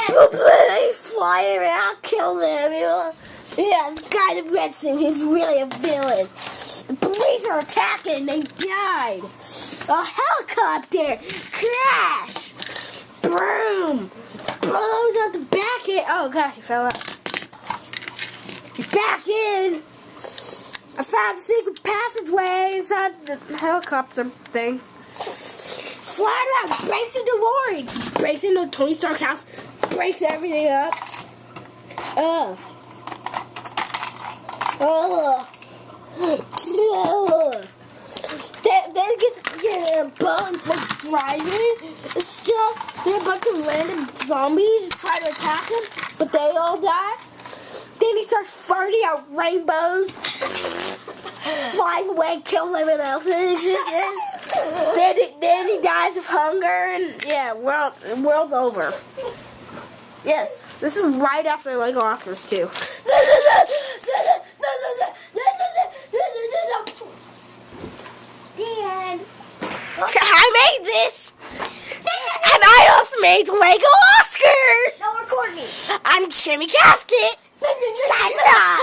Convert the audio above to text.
They fly around, kill them. Yeah, this guy in the red suit, he's really a villain. The police are attacking, they died. A helicopter crash. Boom. Blows out the back end. Oh gosh, he fell out. He's back in. I found a secret passageway inside the helicopter thing. Flying around, breaks into Lori, breaks into Tony Stark's house, breaks everything up. Then it gets a boat and starts driving and stuff. Then a bunch of random zombies try to attack him, but they all die. Then he starts farting out rainbows, flying away, killing everyone else. Then he dies of hunger, and yeah, world's over. Yes, this is right after Lego Oscars too. The end. I made this, and I also made Lego Oscars. Don't record me. I'm Jimmy Casket. Sign it off.